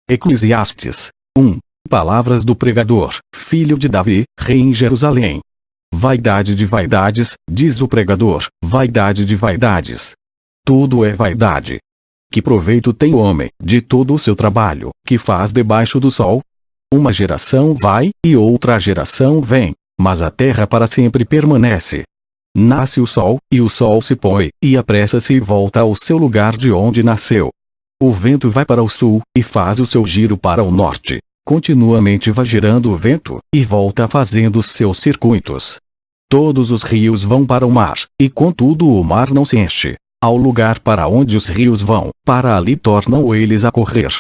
Eclesiastes 1. Palavras do pregador, filho de Davi, rei em Jerusalém. Vaidade de vaidades, diz o pregador, vaidade de vaidades. Tudo é vaidade. Que proveito tem o homem, de todo o seu trabalho, que faz debaixo do sol? Uma geração vai, e outra geração vem, mas a terra para sempre permanece. Nasce o sol, e o sol se põe, e apressa-se e volta ao seu lugar de onde nasceu. O vento vai para o sul, e faz o seu giro para o norte. Continuamente vai girando o vento, e volta fazendo os seus circuitos. Todos os rios vão para o mar, e contudo o mar não se enche. Ao lugar para onde os rios vão, para ali tornam eles a correr.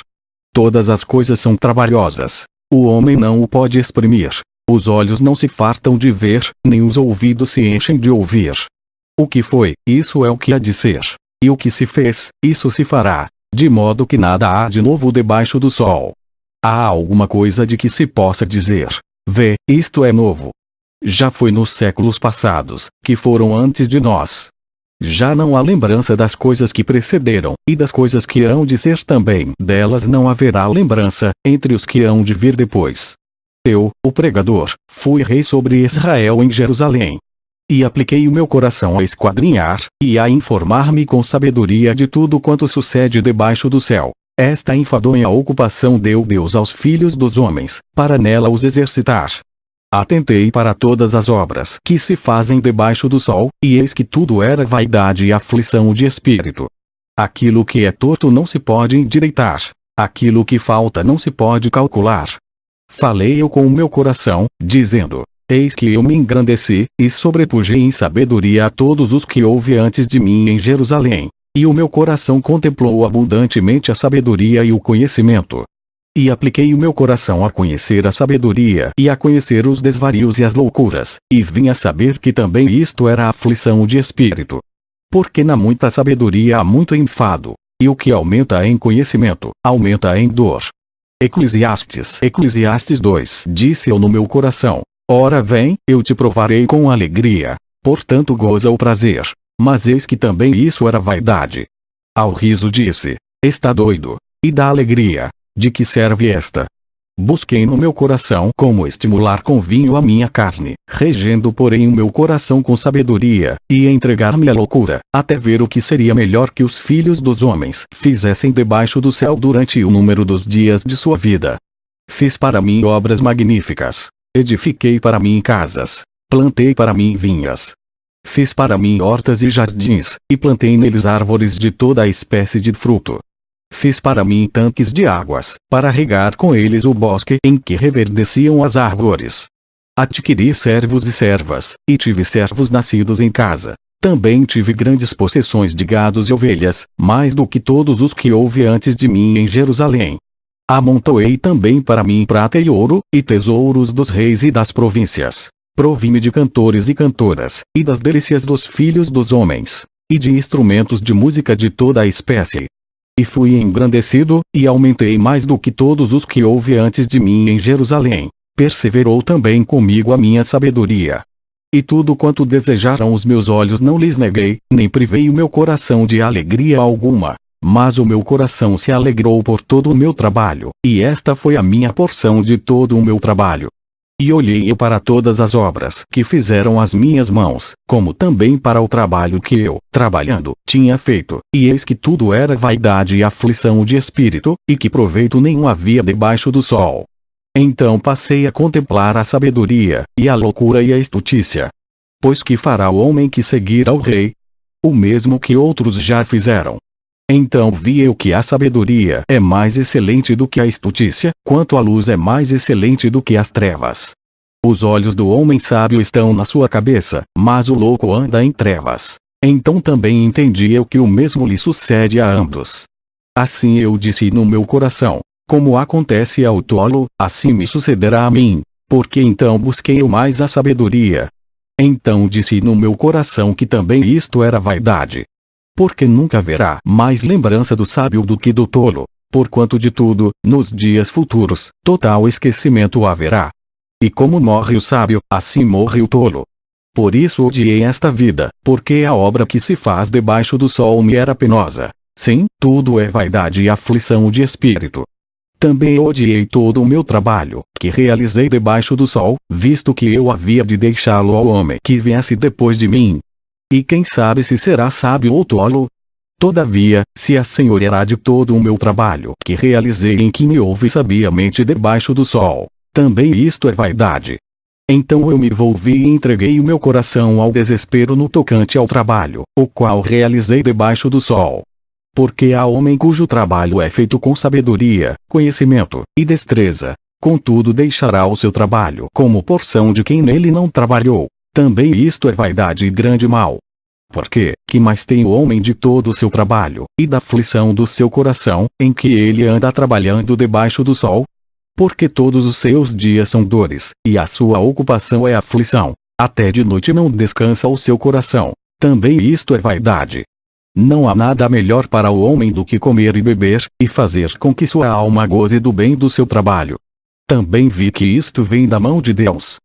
Todas as coisas são trabalhosas. O homem não o pode exprimir. Os olhos não se fartam de ver, nem os ouvidos se enchem de ouvir. O que foi, isso é o que há de ser. E o que se fez, isso se fará. De modo que nada há de novo debaixo do sol. Há alguma coisa de que se possa dizer: vê, isto é novo. Já foi nos séculos passados, que foram antes de nós. Já não há lembrança das coisas que precederam, e das coisas que hão de ser também. Delas não haverá lembrança, entre os que hão de vir depois. Eu, o pregador, fui rei sobre Israel em Jerusalém. E apliquei o meu coração a esquadrinhar, e a informar-me com sabedoria de tudo quanto sucede debaixo do céu. Esta enfadonha ocupação deu Deus aos filhos dos homens, para nela os exercitar. Atentei para todas as obras que se fazem debaixo do sol, e eis que tudo era vaidade e aflição de espírito. Aquilo que é torto não se pode endireitar, aquilo que falta não se pode calcular. Falei eu com o meu coração, dizendo: eis que eu me engrandeci, e sobrepujei em sabedoria a todos os que houve antes de mim em Jerusalém. E o meu coração contemplou abundantemente a sabedoria e o conhecimento. E apliquei o meu coração a conhecer a sabedoria e a conhecer os desvarios e as loucuras, e vim a saber que também isto era aflição de espírito. Porque na muita sabedoria há muito enfado, e o que aumenta em conhecimento, aumenta em dor. Eclesiastes 2. Disse eu no meu coração: ora vem, eu te provarei com alegria, portanto goza o prazer. Mas eis que também isso era vaidade. Ao riso disse: está doido. E da alegria, de que serve esta? Busquei no meu coração como estimular com vinho a minha carne, regendo porém o meu coração com sabedoria, e entregar-me à loucura, até ver o que seria melhor que os filhos dos homens fizessem debaixo do céu durante o número dos dias de sua vida. Fiz para mim obras magníficas. Edifiquei para mim casas. Plantei para mim vinhas. Fiz para mim hortas e jardins, e plantei neles árvores de toda a espécie de fruto. Fiz para mim tanques de águas, para regar com eles o bosque em que reverdeciam as árvores. Adquiri servos e servas, e tive servos nascidos em casa. Também tive grandes possessões de gados e ovelhas, mais do que todos os que houve antes de mim em Jerusalém. Amontoei também para mim prata e ouro, e tesouros dos reis e das províncias. Provi-me de cantores e cantoras, e das delícias dos filhos dos homens, e de instrumentos de música de toda a espécie. E fui engrandecido, e aumentei mais do que todos os que houve antes de mim em Jerusalém. Perseverou também comigo a minha sabedoria. E tudo quanto desejaram os meus olhos não lhes neguei, nem privei o meu coração de alegria alguma. Mas o meu coração se alegrou por todo o meu trabalho, e esta foi a minha porção de todo o meu trabalho. E olhei eu para todas as obras que fizeram as minhas mãos, como também para o trabalho que eu, trabalhando, tinha feito, e eis que tudo era vaidade e aflição de espírito, e que proveito nenhum havia debaixo do sol. Então passei a contemplar a sabedoria, e a loucura e a estutícia. Pois que fará o homem que seguir ao rei? O mesmo que outros já fizeram. Então vi eu que a sabedoria é mais excelente do que a estutícia, quanto a luz é mais excelente do que as trevas. Os olhos do homem sábio estão na sua cabeça, mas o louco anda em trevas. Então também entendi eu que o mesmo lhe sucede a ambos. Assim eu disse no meu coração: como acontece ao tolo, assim me sucederá a mim, porque então busquei eu mais a sabedoria. Então disse no meu coração que também isto era vaidade. Porque nunca haverá mais lembrança do sábio do que do tolo, porquanto de tudo, nos dias futuros, total esquecimento haverá. E como morre o sábio, assim morre o tolo. Por isso odiei esta vida, porque a obra que se faz debaixo do sol me era penosa. Sim, tudo é vaidade e aflição de espírito. Também odiei todo o meu trabalho, que realizei debaixo do sol, visto que eu havia de deixá-lo ao homem que viesse depois de mim. E quem sabe se será sábio ou tolo? Todavia, se assenhoreará de todo o meu trabalho que realizei em que me houve sabiamente debaixo do sol, também isto é vaidade. Então eu me volvi e entreguei o meu coração ao desespero no tocante ao trabalho, o qual realizei debaixo do sol. Porque há homem cujo trabalho é feito com sabedoria, conhecimento e destreza, contudo deixará o seu trabalho como porção de quem nele não trabalhou. Também isto é vaidade e grande mal. Porque, que mais tem o homem de todo o seu trabalho, e da aflição do seu coração, em que ele anda trabalhando debaixo do sol? Porque todos os seus dias são dores, e a sua ocupação é aflição. Até de noite não descansa o seu coração. Também isto é vaidade. Não há nada melhor para o homem do que comer e beber, e fazer com que sua alma goze do bem do seu trabalho. Também vi que isto vem da mão de Deus.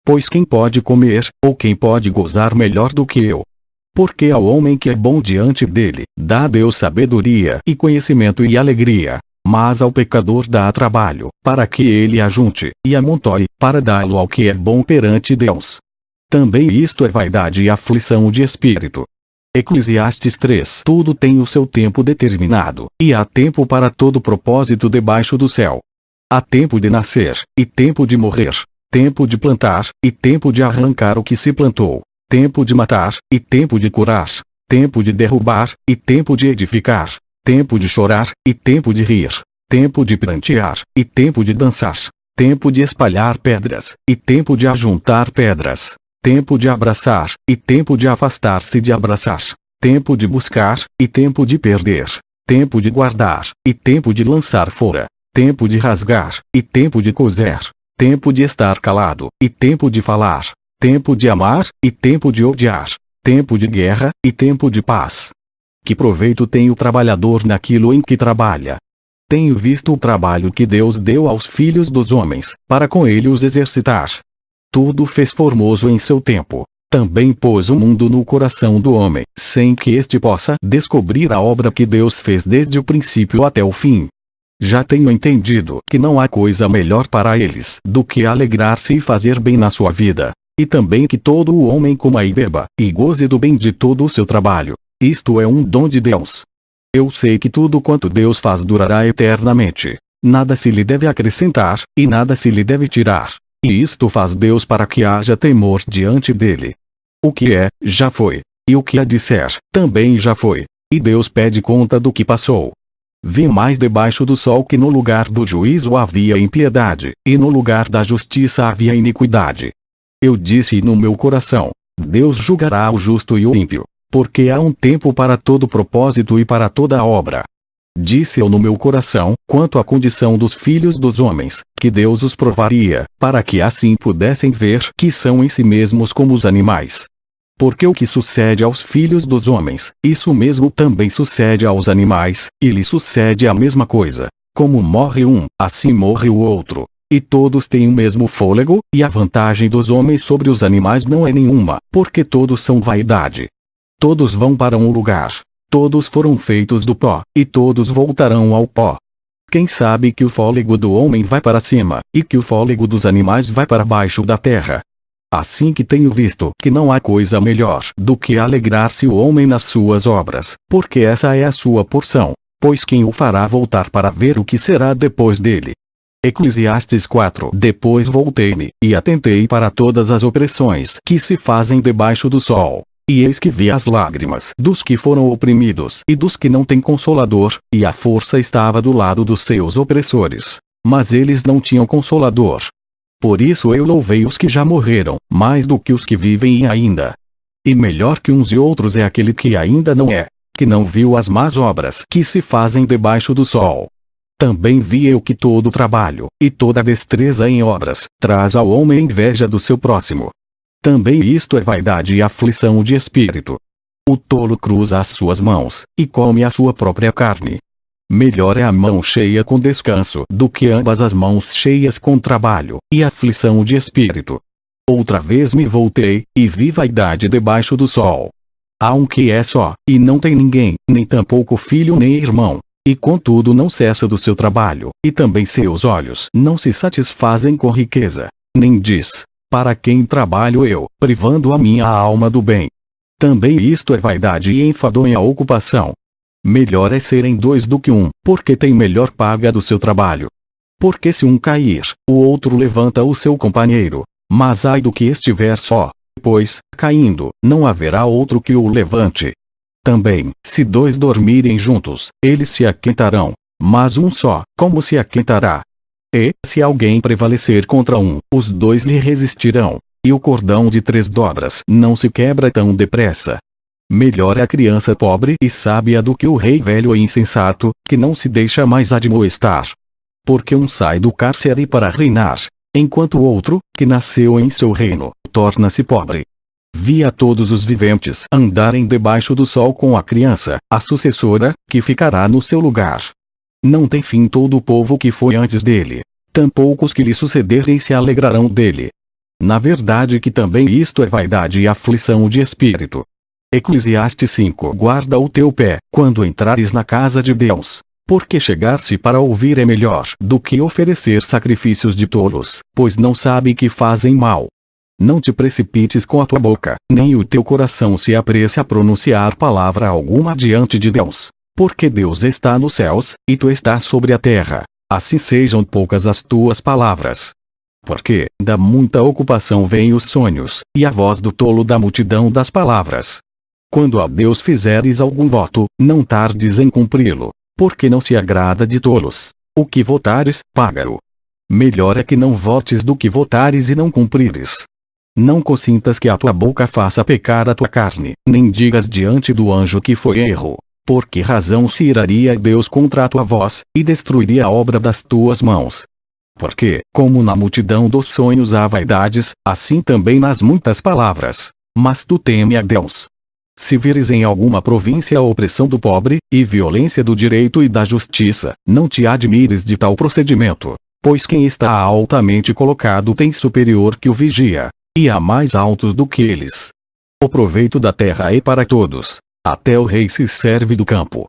Pois quem pode comer, ou quem pode gozar melhor do que eu? Porque ao homem que é bom diante dele, dá Deus sabedoria e conhecimento e alegria. Mas ao pecador dá trabalho, para que ele ajunte, e amontoe, para dá-lo ao que é bom perante Deus. Também isto é vaidade e aflição de espírito. Eclesiastes 3. Tudo tem o seu tempo determinado, e há tempo para todo propósito debaixo do céu. Há tempo de nascer, e tempo de morrer, tempo de plantar, e tempo de arrancar o que se plantou, tempo de matar, e tempo de curar, tempo de derrubar, e tempo de edificar, tempo de chorar, e tempo de rir, tempo de prantear, e tempo de dançar, tempo de espalhar pedras, e tempo de ajuntar pedras, tempo de abraçar, e tempo de afastar-se de abraçar, tempo de buscar, e tempo de perder, tempo de guardar, e tempo de lançar fora, tempo de rasgar, e tempo de coser, tempo de estar calado, e tempo de falar, tempo de amar, e tempo de odiar, tempo de guerra, e tempo de paz. Que proveito tem o trabalhador naquilo em que trabalha? Tenho visto o trabalho que Deus deu aos filhos dos homens, para com ele os exercitar. Tudo fez formoso em seu tempo. Também pôs o mundo no coração do homem, sem que este possa descobrir a obra que Deus fez desde o princípio até o fim. Já tenho entendido que não há coisa melhor para eles do que alegrar-se e fazer bem na sua vida. E também que todo o homem coma e beba, e goze do bem de todo o seu trabalho. Isto é um dom de Deus. Eu sei que tudo quanto Deus faz durará eternamente. Nada se lhe deve acrescentar, e nada se lhe deve tirar. E isto faz Deus para que haja temor diante dele. O que é, já foi. E o que há de ser, também já foi. E Deus pede conta do que passou. Vi mais debaixo do sol que no lugar do juízo havia impiedade, e no lugar da justiça havia iniquidade. Eu disse no meu coração: Deus julgará o justo e o ímpio, porque há um tempo para todo propósito e para toda obra. Disse eu no meu coração, quanto à condição dos filhos dos homens, que Deus os provaria, para que assim pudessem ver que são em si mesmos como os animais. Porque o que sucede aos filhos dos homens, isso mesmo também sucede aos animais, e lhe sucede a mesma coisa. Como morre um, assim morre o outro. E todos têm o mesmo fôlego, e a vantagem dos homens sobre os animais não é nenhuma, porque todos são vaidade. Todos vão para um lugar. Todos foram feitos do pó, e todos voltarão ao pó. Quem sabe que o fôlego do homem vai para cima, e que o fôlego dos animais vai para baixo da terra? Assim que tenho visto que não há coisa melhor do que alegrar-se o homem nas suas obras, porque essa é a sua porção, pois quem o fará voltar para ver o que será depois dele? Eclesiastes 4. Depois voltei-me, e atentei para todas as opressões que se fazem debaixo do sol. E eis que vi as lágrimas dos que foram oprimidos e dos que não têm consolador, e a força estava do lado dos seus opressores. Mas eles não tinham consolador. Por isso eu louvei os que já morreram, mais do que os que vivem ainda. E melhor que uns e outros é aquele que ainda não é, que não viu as más obras que se fazem debaixo do sol. Também vi eu que todo trabalho, e toda destreza em obras, traz ao homem inveja do seu próximo. Também isto é vaidade e aflição de espírito. O tolo cruza as suas mãos, e come a sua própria carne. Melhor é a mão cheia com descanso do que ambas as mãos cheias com trabalho, e aflição de espírito. Outra vez me voltei, e vi vaidade debaixo do sol. Há um que é só, e não tem ninguém, nem tampouco filho nem irmão. e contudo não cessa do seu trabalho, e também seus olhos não se satisfazem com riqueza, nem diz: para quem trabalho eu, privando a minha alma do bem? Também isto é vaidade e enfadonha ocupação. Melhor é serem dois do que um, porque tem melhor paga do seu trabalho. Porque se um cair, o outro levanta o seu companheiro. Mas ai do que estiver só, pois, caindo, não haverá outro que o levante. Também, se dois dormirem juntos, eles se aquentarão, mas um só, como se aquentará? E, se alguém prevalecer contra um, os dois lhe resistirão, e o cordão de 3 dobras não se quebra tão depressa. Melhor é a criança pobre e sábia do que o rei velho e insensato, que não se deixa mais admoestar. Porque um sai do cárcere para reinar, enquanto o outro, que nasceu em seu reino, torna-se pobre. Vi a todos os viventes andarem debaixo do sol com a criança, a sucessora, que ficará no seu lugar. Não tem fim todo o povo que foi antes dele, tampouco os que lhe sucederem se alegrarão dele. Na verdade que também isto é vaidade e aflição de espírito. Eclesiastes 5. Guarda o teu pé, quando entrares na casa de Deus, porque chegar-se para ouvir é melhor do que oferecer sacrifícios de tolos, pois não sabe que fazem mal. Não te precipites com a tua boca, nem o teu coração se apresse a pronunciar palavra alguma diante de Deus, porque Deus está nos céus, e tu estás sobre a terra, assim sejam poucas as tuas palavras. Porque, da muita ocupação vêm os sonhos, e a voz do tolo da multidão das palavras. Quando a Deus fizeres algum voto, não tardes em cumpri-lo, porque não se agrada de tolos. O que votares, paga-o. Melhor é que não votes do que votares e não cumprires. Não consintas que a tua boca faça pecar a tua carne, nem digas diante do anjo que foi erro, por que razão se iraria Deus contra a tua voz, e destruiria a obra das tuas mãos? Porque, como na multidão dos sonhos há vaidades, assim também nas muitas palavras. Mas tu teme a Deus. Se vires em alguma província a opressão do pobre, e violência do direito e da justiça, não te admires de tal procedimento, pois quem está altamente colocado tem superior que o vigia, e há mais altos do que eles. O proveito da terra é para todos, até o rei se serve do campo.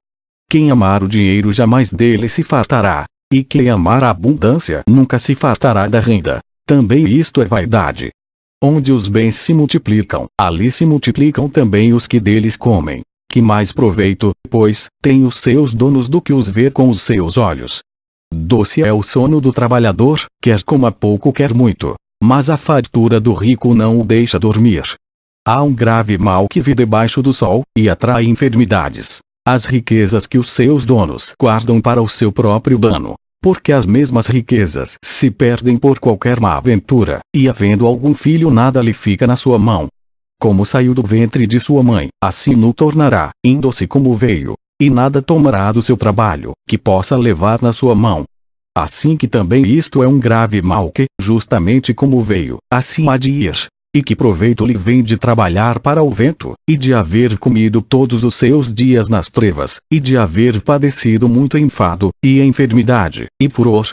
Quem amar o dinheiro jamais dele se fartará, e quem amar a abundância nunca se fartará da renda. Também isto é vaidade. Onde os bens se multiplicam, ali se multiplicam também os que deles comem. Que mais proveito, pois, tem os seus donos do que os vê com os seus olhos? Doce é o sono do trabalhador, quer coma pouco quer muito, mas a fartura do rico não o deixa dormir. Há um grave mal que vive debaixo do sol, e atrai enfermidades. As riquezas que os seus donos guardam para o seu próprio dano. Porque as mesmas riquezas se perdem por qualquer má aventura, e havendo algum filho nada lhe fica na sua mão. Como saiu do ventre de sua mãe, assim no tornará, indo-se como veio, e nada tomará do seu trabalho, que possa levar na sua mão. Assim que também isto é um grave mal que, justamente como veio, assim há de ir. E que proveito lhe vem de trabalhar para o vento, e de haver comido todos os seus dias nas trevas, e de haver padecido muito enfado, e enfermidade, e furor?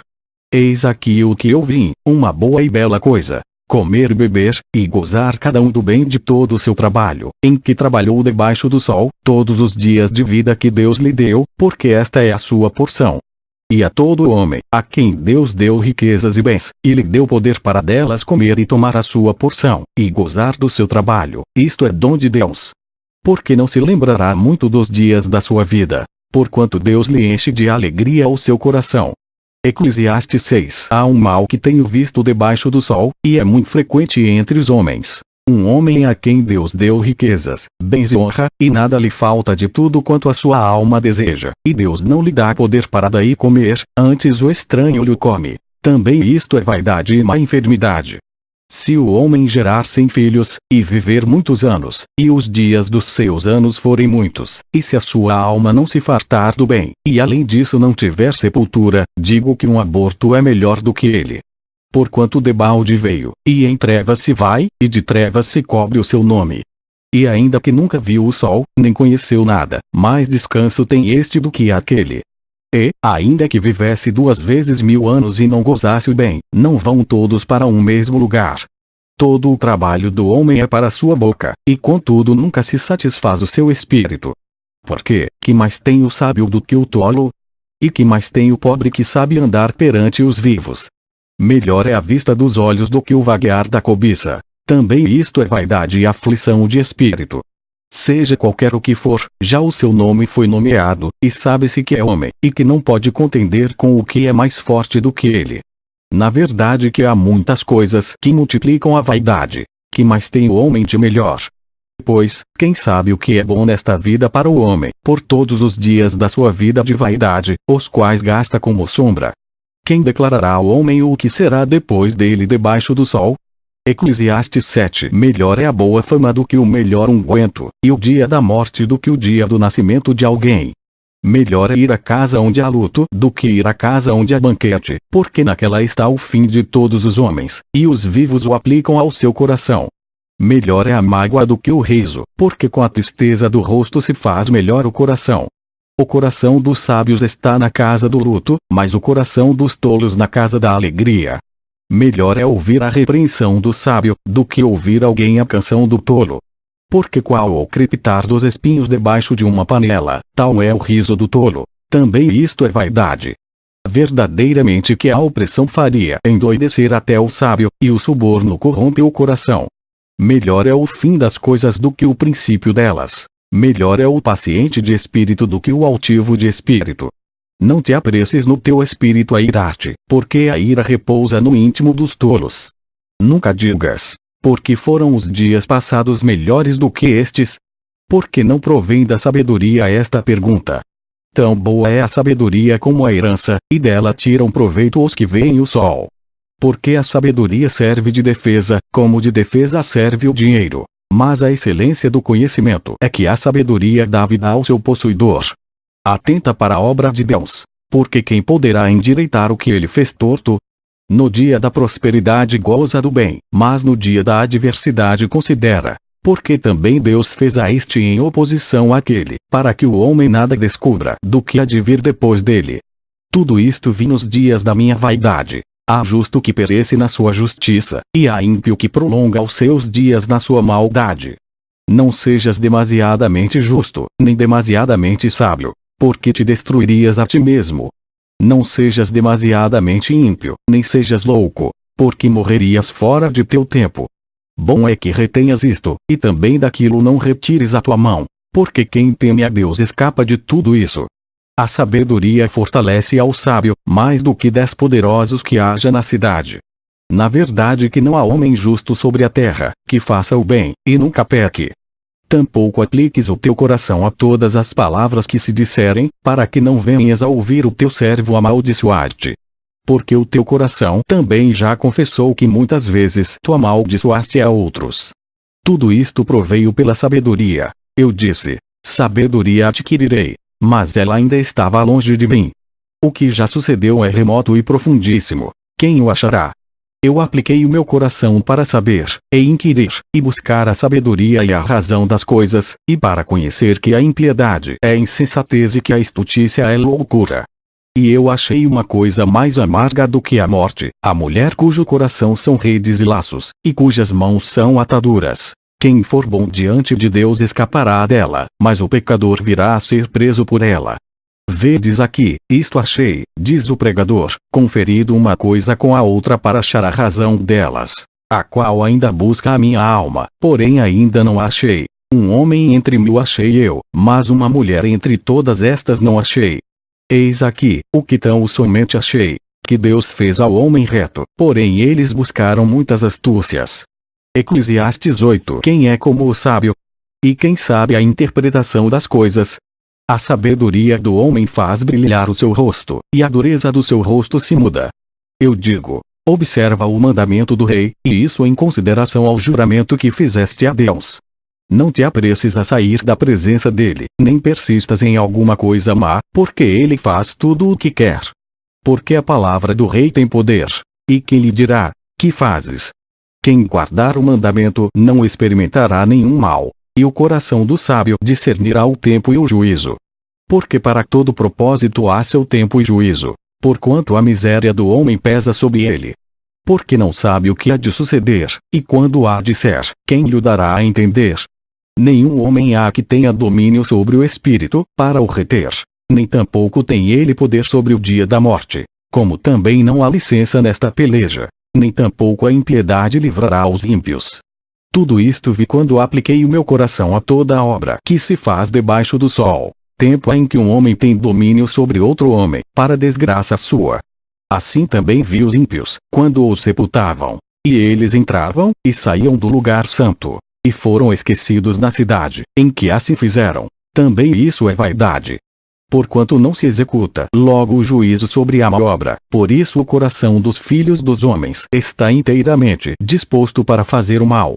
Eis aqui o que eu vim, uma boa e bela coisa: comer e beber, e gozar cada um do bem de todo o seu trabalho, em que trabalhou debaixo do sol, todos os dias de vida que Deus lhe deu, porque esta é a sua porção. E a todo homem, a quem Deus deu riquezas e bens, e lhe deu poder para delas comer e tomar a sua porção, e gozar do seu trabalho, isto é dom de Deus. Porque não se lembrará muito dos dias da sua vida, porquanto Deus lhe enche de alegria o seu coração. Eclesiastes 6. Há um mal que tenho visto debaixo do sol, e é muito frequente entre os homens. Um homem a quem Deus deu riquezas, bens e honra, e nada lhe falta de tudo quanto a sua alma deseja, e Deus não lhe dá poder para daí comer, antes o estranho lhe come. Também isto é vaidade e má enfermidade. Se o homem gerar 100 filhos, e viver muitos anos, e os dias dos seus anos forem muitos, e se a sua alma não se fartar do bem, e além disso não tiver sepultura, digo que um aborto é melhor do que ele. Porquanto debalde veio, e em trevas se vai, e de trevas se cobre o seu nome. E ainda que nunca viu o sol, nem conheceu nada, mais descanso tem este do que aquele. E, ainda que vivesse 2 vezes 1000 anos e não gozasse o bem, não vão todos para um mesmo lugar. Todo o trabalho do homem é para sua boca, e contudo nunca se satisfaz o seu espírito. Porque, que mais tem o sábio do que o tolo? E que mais tem o pobre que sabe andar perante os vivos? Melhor é a vista dos olhos do que o vaguear da cobiça. Também isto é vaidade e aflição de espírito. Seja qualquer o que for, já o seu nome foi nomeado, e sabe-se que é homem, e que não pode contender com o que é mais forte do que ele. Na verdade que há muitas coisas que multiplicam a vaidade. Que mais tem o homem de melhor? Pois, quem sabe o que é bom nesta vida para o homem, por todos os dias da sua vida de vaidade, os quais gasta como sombra? Quem declarará ao homem o que será depois dele debaixo do sol? Eclesiastes 7. Melhor é a boa fama do que o melhor unguento, e o dia da morte do que o dia do nascimento de alguém. Melhor é ir à casa onde há luto do que ir à casa onde há banquete, porque naquela está o fim de todos os homens, e os vivos o aplicam ao seu coração. Melhor é a mágoa do que o riso, porque com a tristeza do rosto se faz melhor o coração. O coração dos sábios está na casa do luto, mas o coração dos tolos na casa da alegria. Melhor é ouvir a repreensão do sábio, do que ouvir alguém a canção do tolo. Porque qual o crepitar dos espinhos debaixo de uma panela, tal é o riso do tolo. Também isto é vaidade. Verdadeiramente que a opressão faria endoidecer até o sábio, e o suborno corrompe o coração. Melhor é o fim das coisas do que o princípio delas. Melhor é o paciente de espírito do que o altivo de espírito. Não te apresses no teu espírito a irar-te, porque a ira repousa no íntimo dos tolos. Nunca digas, porque foram os dias passados melhores do que estes? Porque não provém da sabedoria esta pergunta. Tão boa é a sabedoria como a herança, e dela tiram proveito os que veem o sol. Porque a sabedoria serve de defesa, como de defesa serve o dinheiro. Mas a excelência do conhecimento é que a sabedoria dá vida ao seu possuidor. Atenta para a obra de Deus, porque quem poderá endireitar o que ele fez torto? No dia da prosperidade goza do bem, mas no dia da adversidade considera, porque também Deus fez a este em oposição àquele, para que o homem nada descubra do que há de vir depois dele. Tudo isto vi nos dias da minha vaidade. Há justo que perece na sua justiça, e há ímpio que prolonga os seus dias na sua maldade. Não sejas demasiadamente justo, nem demasiadamente sábio, porque te destruirias a ti mesmo. Não sejas demasiadamente ímpio, nem sejas louco, porque morrerias fora de teu tempo. Bom é que retenhas isto, e também daquilo não retires a tua mão, porque quem teme a Deus escapa de tudo isso. A sabedoria fortalece ao sábio, mais do que 10 poderosos que haja na cidade. Na verdade que não há homem justo sobre a terra, que faça o bem, e nunca peque. Tampouco apliques o teu coração a todas as palavras que se disserem, para que não venhas a ouvir o teu servo amaldiçoar-te. Porque o teu coração também já confessou que muitas vezes tu amaldiçoaste a outros. Tudo isto proveio pela sabedoria. Eu disse, sabedoria adquirirei, mas ela ainda estava longe de mim. O que já sucedeu é remoto e profundíssimo. Quem o achará? Eu apliquei o meu coração para saber, e inquirir, e buscar a sabedoria e a razão das coisas, e para conhecer que a impiedade é insensatez e que a estultícia é loucura. E eu achei uma coisa mais amarga do que a morte, a mulher cujo coração são redes e laços, e cujas mãos são ataduras. Quem for bom diante de Deus escapará dela, mas o pecador virá a ser preso por ela. Vedes aqui, isto achei, diz o pregador, conferido uma coisa com a outra para achar a razão delas, a qual ainda busca a minha alma, porém ainda não a achei. Um homem entre 1000 achei eu, mas uma mulher entre todas estas não achei. Eis aqui, o que tão somente achei, que Deus fez ao homem reto, porém eles buscaram muitas astúcias. Eclesiastes 8. Quem é como o sábio? E quem sabe a interpretação das coisas? A sabedoria do homem faz brilhar o seu rosto, e a dureza do seu rosto se muda. Eu digo, observa o mandamento do rei, e isso em consideração ao juramento que fizeste a Deus. Não te apresses a sair da presença dele, nem persistas em alguma coisa má, porque ele faz tudo o que quer. Porque a palavra do rei tem poder. E quem lhe dirá, que fazes? Quem guardar o mandamento não experimentará nenhum mal. E o coração do sábio discernirá o tempo e o juízo. Porque para todo propósito há seu tempo e juízo, porquanto a miséria do homem pesa sobre ele. Porque não sabe o que há de suceder, e quando há de ser, quem lhe dará a entender? Nenhum homem há que tenha domínio sobre o espírito, para o reter. nem tampouco tem ele poder sobre o dia da morte. Como também não há licença nesta peleja, nem tampouco a impiedade livrará os ímpios. Tudo isto vi quando apliquei o meu coração a toda a obra que se faz debaixo do sol. Tempo em que um homem tem domínio sobre outro homem, para desgraça sua. Assim também vi os ímpios, quando os sepultavam. E eles entravam, e saíam do lugar santo, e foram esquecidos na cidade, em que assim fizeram. Também isso é vaidade. Porquanto não se executa logo o juízo sobre a má obra, por isso o coração dos filhos dos homens está inteiramente disposto para fazer o mal.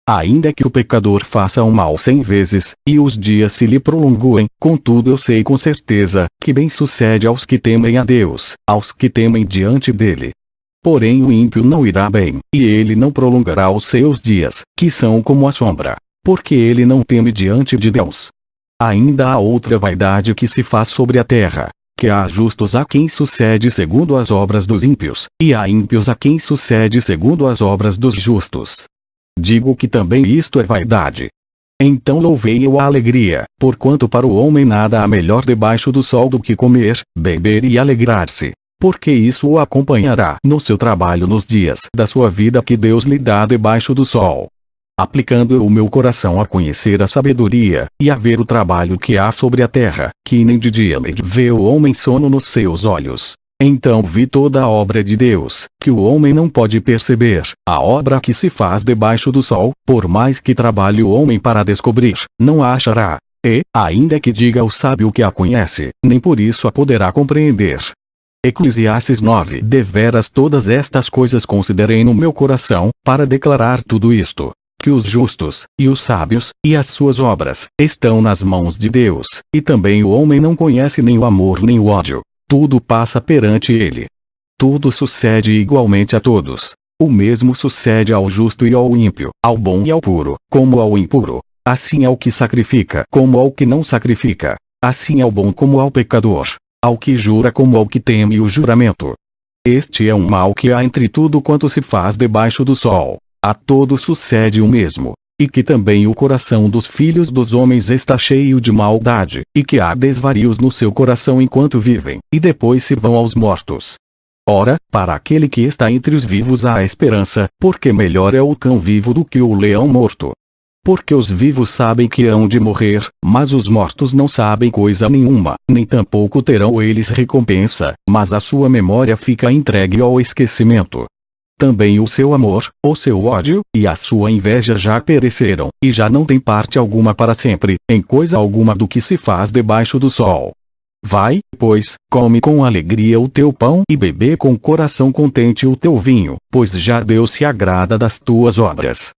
Ainda que o pecador faça o mal 100 vezes, e os dias se lhe prolonguem, contudo eu sei com certeza, que bem sucede aos que temem a Deus, aos que temem diante dele. Porém o ímpio não irá bem, e ele não prolongará os seus dias, que são como a sombra, porque ele não teme diante de Deus. Ainda há outra vaidade que se faz sobre a terra, que há justos a quem sucede segundo as obras dos ímpios, e há ímpios a quem sucede segundo as obras dos justos. Digo que também isto é vaidade. Então louvei-o a alegria, porquanto para o homem nada há melhor debaixo do sol do que comer, beber e alegrar-se, porque isso o acompanhará no seu trabalho nos dias da sua vida que Deus lhe dá debaixo do sol. Aplicando o meu coração a conhecer a sabedoria, e a ver o trabalho que há sobre a terra, que nem de dia nem vê o homem sono nos seus olhos. Então vi toda a obra de Deus, que o homem não pode perceber, a obra que se faz debaixo do sol, por mais que trabalhe o homem para descobrir, não a achará. E, ainda que diga o sábio que a conhece, nem por isso a poderá compreender. Eclesiastes 9. Deveras todas estas coisas considerei no meu coração, para declarar tudo isto. Que os justos, e os sábios, e as suas obras, estão nas mãos de Deus, e também o homem não conhece nem o amor nem o ódio. Tudo passa perante ele. Tudo sucede igualmente a todos. O mesmo sucede ao justo e ao ímpio, ao bom e ao puro, como ao impuro. Assim ao que sacrifica como ao que não sacrifica. Assim ao bom como ao pecador. Ao que jura como ao que teme o juramento. Este é um mal que há entre tudo quanto se faz debaixo do sol. A todos sucede o mesmo, e que também o coração dos filhos dos homens está cheio de maldade, e que há desvarios no seu coração enquanto vivem, e depois se vão aos mortos. Ora, para aquele que está entre os vivos há esperança, porque melhor é o cão vivo do que o leão morto. Porque os vivos sabem que hão de morrer, mas os mortos não sabem coisa nenhuma, nem tampouco terão eles recompensa, mas a sua memória fica entregue ao esquecimento. Também o seu amor, o seu ódio, e a sua inveja já pereceram, e já não tem parte alguma para sempre, em coisa alguma do que se faz debaixo do sol. Vai, pois, come com alegria o teu pão e bebe com coração contente o teu vinho, pois já Deus se agrada das tuas obras.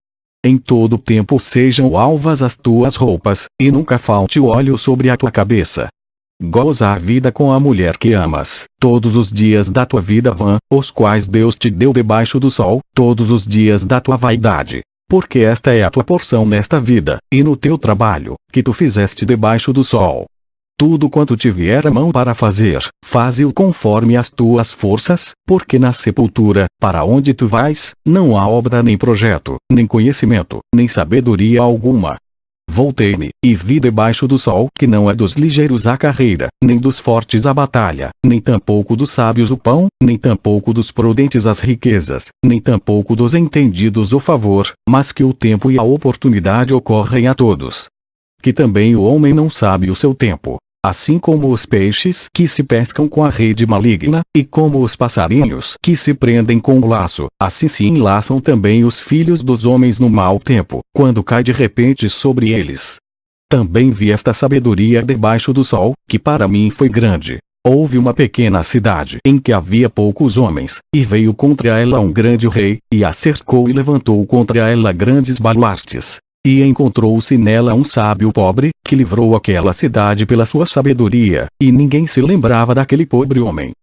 Em todo tempo sejam alvas as tuas roupas, e nunca falte o óleo sobre a tua cabeça. Goza a vida com a mulher que amas, todos os dias da tua vida vã, os quais Deus te deu debaixo do sol, todos os dias da tua vaidade. Porque esta é a tua porção nesta vida, e no teu trabalho, que tu fizeste debaixo do sol. Tudo quanto te vier a mão para fazer, faze-o conforme as tuas forças, porque na sepultura, para onde tu vais, não há obra nem projeto, nem conhecimento, nem sabedoria alguma. Voltei-me, e vi debaixo do sol que não é dos ligeiros a carreira, nem dos fortes a batalha, nem tampouco dos sábios o pão, nem tampouco dos prudentes as riquezas, nem tampouco dos entendidos o favor, mas que o tempo e a oportunidade ocorrem a todos. Que também o homem não sabe o seu tempo. Assim como os peixes que se pescam com a rede maligna, e como os passarinhos que se prendem com o laço, assim se enlaçam também os filhos dos homens no mau tempo, quando cai de repente sobre eles. Também vi esta sabedoria debaixo do sol, que para mim foi grande. Houve uma pequena cidade em que havia poucos homens, e veio contra ela um grande rei, e a cercou e levantou contra ela grandes baluartes. E encontrou-se nela um sábio pobre, que livrou aquela cidade pela sua sabedoria, e ninguém se lembrava daquele pobre homem.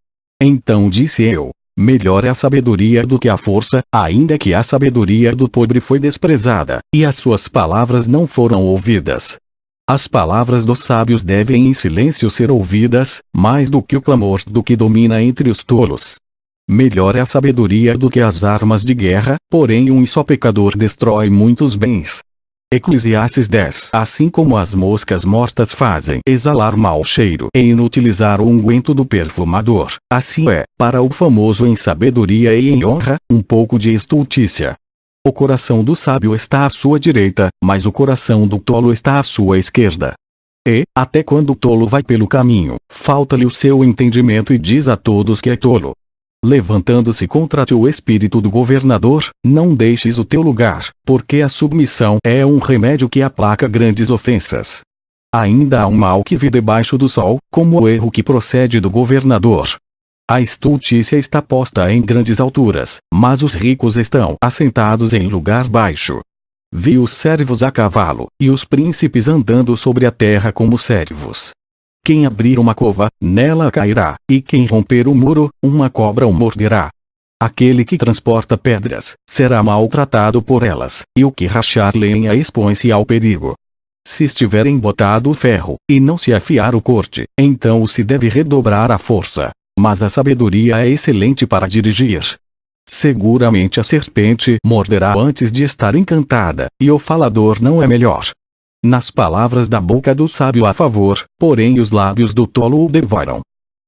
Então disse eu, melhor é a sabedoria do que a força, ainda que a sabedoria do pobre foi desprezada, e as suas palavras não foram ouvidas. As palavras dos sábios devem em silêncio ser ouvidas, mais do que o clamor do que domina entre os tolos. Melhor é a sabedoria do que as armas de guerra, porém um só pecador destrói muitos bens. Eclesiastes 10. Assim como as moscas mortas fazem exalar mau cheiro e inutilizar o unguento do perfumador, assim é, para o famoso em sabedoria e em honra, um pouco de estultícia. O coração do sábio está à sua direita, mas o coração do tolo está à sua esquerda. E, até quando o tolo vai pelo caminho, falta-lhe o seu entendimento e diz a todos que é tolo. Levantando-se contra ti o espírito do governador, não deixes o teu lugar, porque a submissão é um remédio que aplaca grandes ofensas. Ainda há um mal que vi debaixo do sol, como o erro que procede do governador. A estultícia está posta em grandes alturas, mas os ricos estão assentados em lugar baixo. Vi os servos a cavalo, e os príncipes andando sobre a terra como servos. Quem abrir uma cova, nela cairá, e quem romper o muro, uma cobra o morderá. Aquele que transporta pedras, será maltratado por elas, e o que rachar lenha expõe-se ao perigo. Se estiver embotado o ferro, e não se afiar o corte, então se deve redobrar a força. Mas a sabedoria é excelente para dirigir. Seguramente a serpente morderá antes de estar encantada, e o falador não é melhor. Nas palavras da boca do sábio há favor, porém os lábios do tolo o devoram.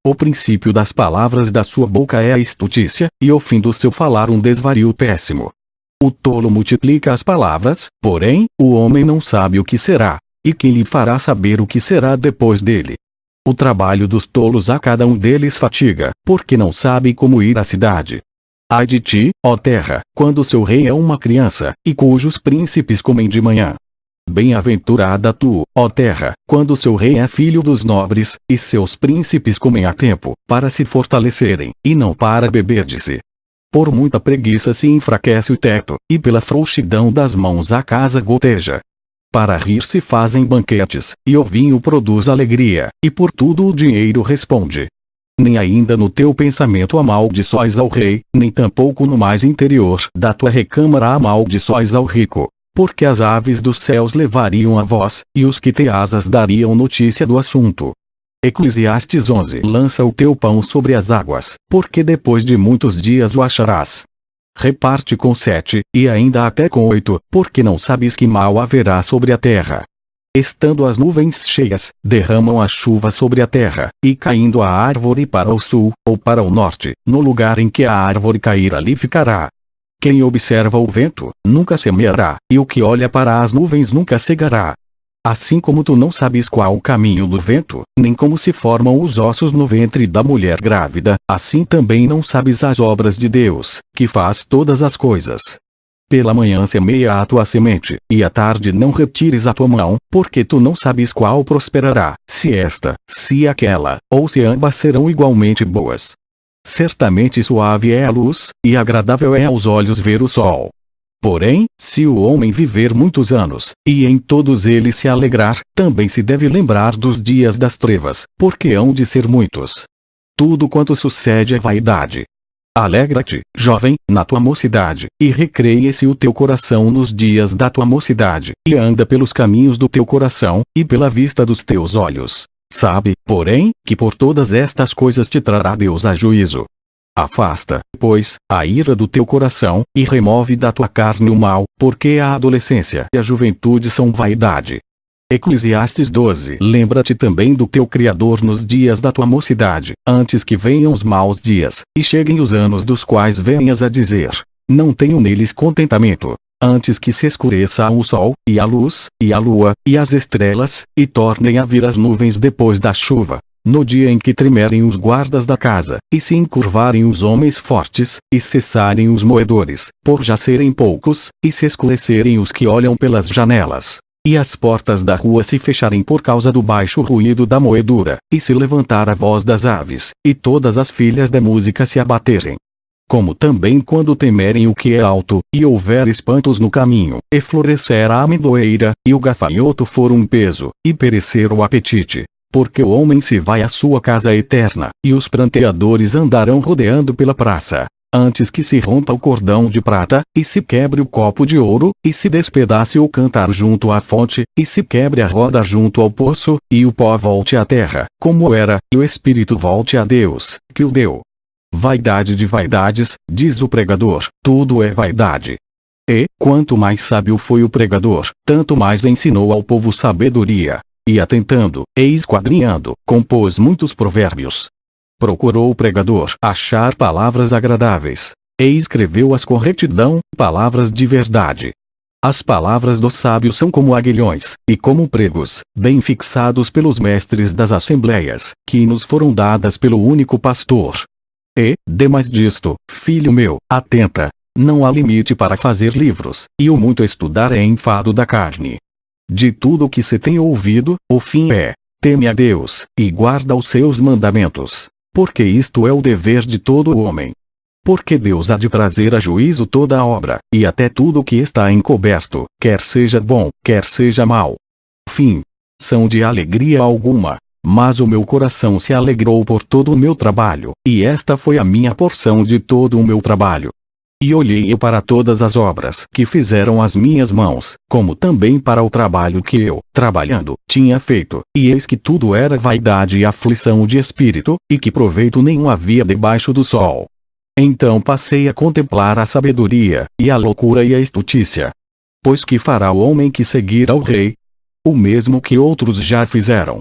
O princípio das palavras da sua boca é a estultícia, e o fim do seu falar um desvario péssimo. O tolo multiplica as palavras, porém, o homem não sabe o que será, e quem lhe fará saber o que será depois dele? O trabalho dos tolos a cada um deles fatiga, porque não sabe como ir à cidade. Ai de ti, ó terra, quando seu rei é uma criança, e cujos príncipes comem de manhã. Bem-aventurada tu, ó terra, quando seu rei é filho dos nobres, e seus príncipes comem a tempo, para se fortalecerem, e não para beber-de-se. Por muita preguiça se enfraquece o teto, e pela frouxidão das mãos a casa goteja. Para rir se fazem banquetes, e o vinho produz alegria, e por tudo o dinheiro responde. Nem ainda no teu pensamento amaldiçoes ao rei, nem tampouco no mais interior da tua recâmara amaldiçoes ao rico. Porque as aves dos céus levariam a voz, e os que têm asas dariam notícia do assunto. Eclesiastes 11. Lança o teu pão sobre as águas, porque depois de muitos dias o acharás. Reparte com 7, e ainda até com 8, porque não sabes que mal haverá sobre a terra. Estando as nuvens cheias, derramam a chuva sobre a terra, e caindo a árvore para o sul, ou para o norte, no lugar em que a árvore cair ali ficará. Quem observa o vento, nunca semeará, e o que olha para as nuvens nunca cegará. Assim como tu não sabes qual o caminho do vento, nem como se formam os ossos no ventre da mulher grávida, assim também não sabes as obras de Deus, que faz todas as coisas. Pela manhã semeia a tua semente, e à tarde não retires a tua mão, porque tu não sabes qual prosperará, se esta, se aquela, ou se ambas serão igualmente boas. Certamente suave é a luz, e agradável é aos olhos ver o sol. Porém, se o homem viver muitos anos, e em todos eles se alegrar, também se deve lembrar dos dias das trevas, porque hão de ser muitos. Tudo quanto sucede é vaidade. Alegra-te, jovem, na tua mocidade, e recreie-se o teu coração nos dias da tua mocidade, e anda pelos caminhos do teu coração, e pela vista dos teus olhos. Sabe, porém, que por todas estas coisas te trará Deus a juízo. Afasta, pois, a ira do teu coração, e remove da tua carne o mal, porque a adolescência e a juventude são vaidade. Eclesiastes 12. Lembra-te também do teu Criador nos dias da tua mocidade, antes que venham os maus dias, e cheguem os anos dos quais venhas a dizer: não tenho neles contentamento. Antes que se escureça o sol, e a luz, e a lua, e as estrelas, e tornem a vir as nuvens depois da chuva, no dia em que tremerem os guardas da casa, e se encurvarem os homens fortes, e cessarem os moedores, por já serem poucos, e se escurecerem os que olham pelas janelas, e as portas da rua se fecharem por causa do baixo ruído da moedura, e se levantar a voz das aves, e todas as filhas da música se abaterem. Como também quando temerem o que é alto, e houver espantos no caminho, e florescer a amendoeira, e o gafanhoto for um peso, e perecer o apetite. Porque o homem se vai à sua casa eterna, e os pranteadores andarão rodeando pela praça, antes que se rompa o cordão de prata, e se quebre o copo de ouro, e se despedace o cantar junto à fonte, e se quebre a roda junto ao poço, e o pó volte à terra, como era, e o espírito volte a Deus, que o deu. Vaidade de vaidades, diz o pregador, tudo é vaidade. E, quanto mais sábio foi o pregador, tanto mais ensinou ao povo sabedoria. E atentando, e esquadrinhando, compôs muitos provérbios. Procurou o pregador achar palavras agradáveis. E escreveu-as com retidão, palavras de verdade. As palavras do sábio são como aguilhões, e como pregos, bem fixados pelos mestres das assembleias, que nos foram dadas pelo único pastor. E, demais disto, filho meu, atenta. Não há limite para fazer livros, e o muito estudar é enfado da carne. De tudo o que se tem ouvido, o fim é: teme a Deus, e guarda os seus mandamentos, porque isto é o dever de todo homem. Porque Deus há de trazer a juízo toda a obra, e até tudo o que está encoberto, quer seja bom, quer seja mau. Fim. São de alegria alguma, mas o meu coração se alegrou por todo o meu trabalho, e esta foi a minha porção de todo o meu trabalho. E olhei eu para todas as obras que fizeram as minhas mãos, como também para o trabalho que eu, trabalhando, tinha feito, e eis que tudo era vaidade e aflição de espírito, e que proveito nenhum havia debaixo do sol. Então passei a contemplar a sabedoria, e a loucura e a estutícia. Pois que fará o homem que seguir ao rei? O mesmo que outros já fizeram.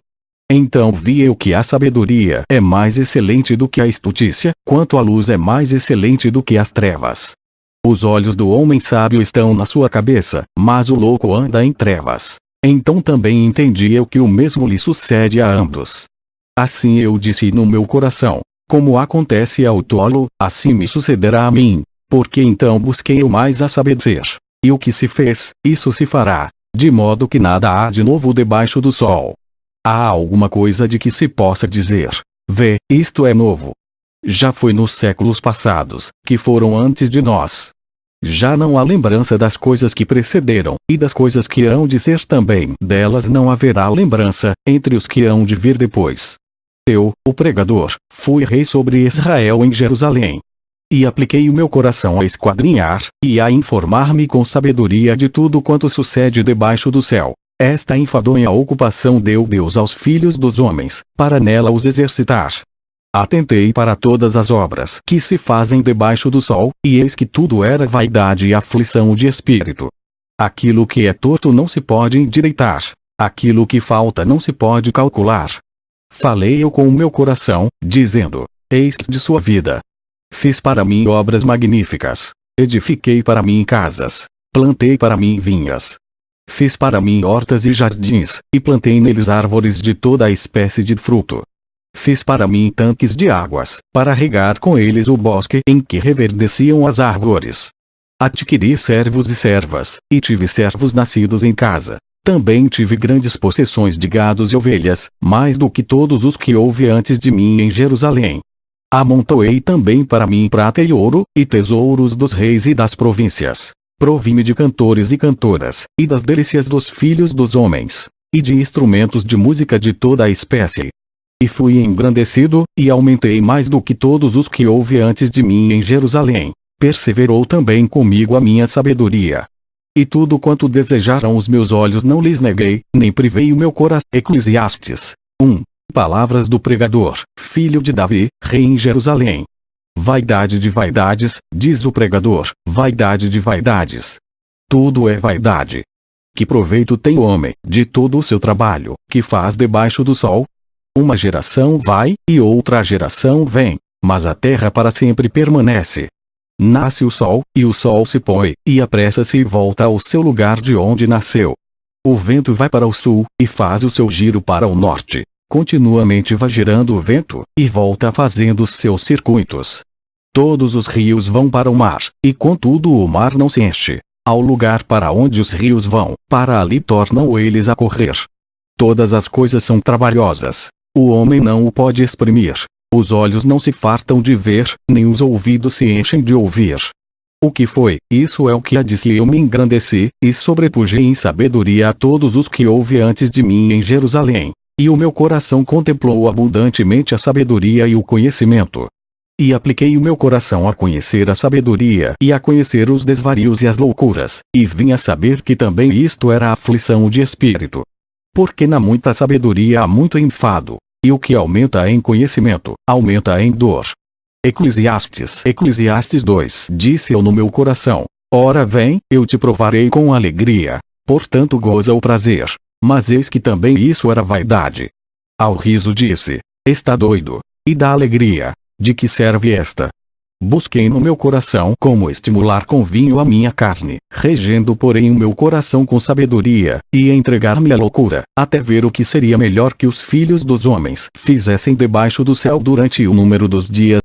Então vi eu que a sabedoria é mais excelente do que a estutícia, quanto a luz é mais excelente do que as trevas. Os olhos do homem sábio estão na sua cabeça, mas o louco anda em trevas. Então também entendi eu que o mesmo lhe sucede a ambos. Assim eu disse no meu coração: como acontece ao tolo, assim me sucederá a mim, porque então busquei eu mais a saber. E o que se fez, isso se fará, de modo que nada há de novo debaixo do sol. Há alguma coisa de que se possa dizer: vê, isto é novo. Já foi nos séculos passados, que foram antes de nós. Já não há lembrança das coisas que precederam, e das coisas que hão de ser também delas não haverá lembrança, entre os que hão de vir depois. Eu, o pregador, fui rei sobre Israel em Jerusalém. E apliquei o meu coração a esquadrinhar, e a informar-me com sabedoria de tudo quanto sucede debaixo do céu. Esta enfadonha ocupação deu Deus aos filhos dos homens, para nela os exercitar. Atentei para todas as obras que se fazem debaixo do sol, e eis que tudo era vaidade e aflição de espírito. Aquilo que é torto não se pode endireitar, aquilo que falta não se pode calcular. Falei eu com o meu coração, dizendo: eis de sua vida. Fiz para mim obras magníficas, edifiquei para mim casas, plantei para mim vinhas. Fiz para mim hortas e jardins, e plantei neles árvores de toda a espécie de fruto. Fiz para mim tanques de águas, para regar com eles o bosque em que reverdeciam as árvores. Adquiri servos e servas, e tive servos nascidos em casa. Também tive grandes possessões de gados e ovelhas, mais do que todos os que houve antes de mim em Jerusalém. Amontoei também para mim prata e ouro, e tesouros dos reis e das províncias. Provi-me de cantores e cantoras, e das delícias dos filhos dos homens, e de instrumentos de música de toda a espécie. E fui engrandecido, e aumentei mais do que todos os que houve antes de mim em Jerusalém. Perseverou também comigo a minha sabedoria. E tudo quanto desejaram os meus olhos não lhes neguei, nem privei o meu coração. Eclesiastes 1. Palavras do pregador, filho de Davi, rei em Jerusalém. Vaidade de vaidades, diz o pregador, vaidade de vaidades. Tudo é vaidade. Que proveito tem o homem, de todo o seu trabalho, que faz debaixo do sol? Uma geração vai, e outra geração vem, mas a terra para sempre permanece. Nasce o sol, e o sol se põe, e apressa-se e volta ao seu lugar de onde nasceu. O vento vai para o sul, e faz o seu giro para o norte. Continuamente vai girando o vento, e volta fazendo os seus circuitos. Todos os rios vão para o mar, e contudo o mar não se enche. Ao lugar para onde os rios vão, para ali tornam eles a correr. Todas as coisas são trabalhosas. O homem não o pode exprimir. Os olhos não se fartam de ver, nem os ouvidos se enchem de ouvir. O que foi, isso é o que há de que eu me engrandeci, e sobrepujei em sabedoria a todos os que houve antes de mim em Jerusalém. E o meu coração contemplou abundantemente a sabedoria e o conhecimento. E apliquei o meu coração a conhecer a sabedoria e a conhecer os desvarios e as loucuras, e vim a saber que também isto era aflição de espírito. Porque na muita sabedoria há muito enfado, e o que aumenta em conhecimento, aumenta em dor. Eclesiastes 2. Disse eu no meu coração: ora vem, eu te provarei com alegria. Portanto goza o prazer. Mas eis que também isso era vaidade. Ao riso disse: está doido. E da alegria, de que serve esta? Busquei no meu coração como estimular com vinho a minha carne, regendo porém o meu coração com sabedoria, e entregar-me à loucura, até ver o que seria melhor que os filhos dos homens fizessem debaixo do céu durante o número dos dias.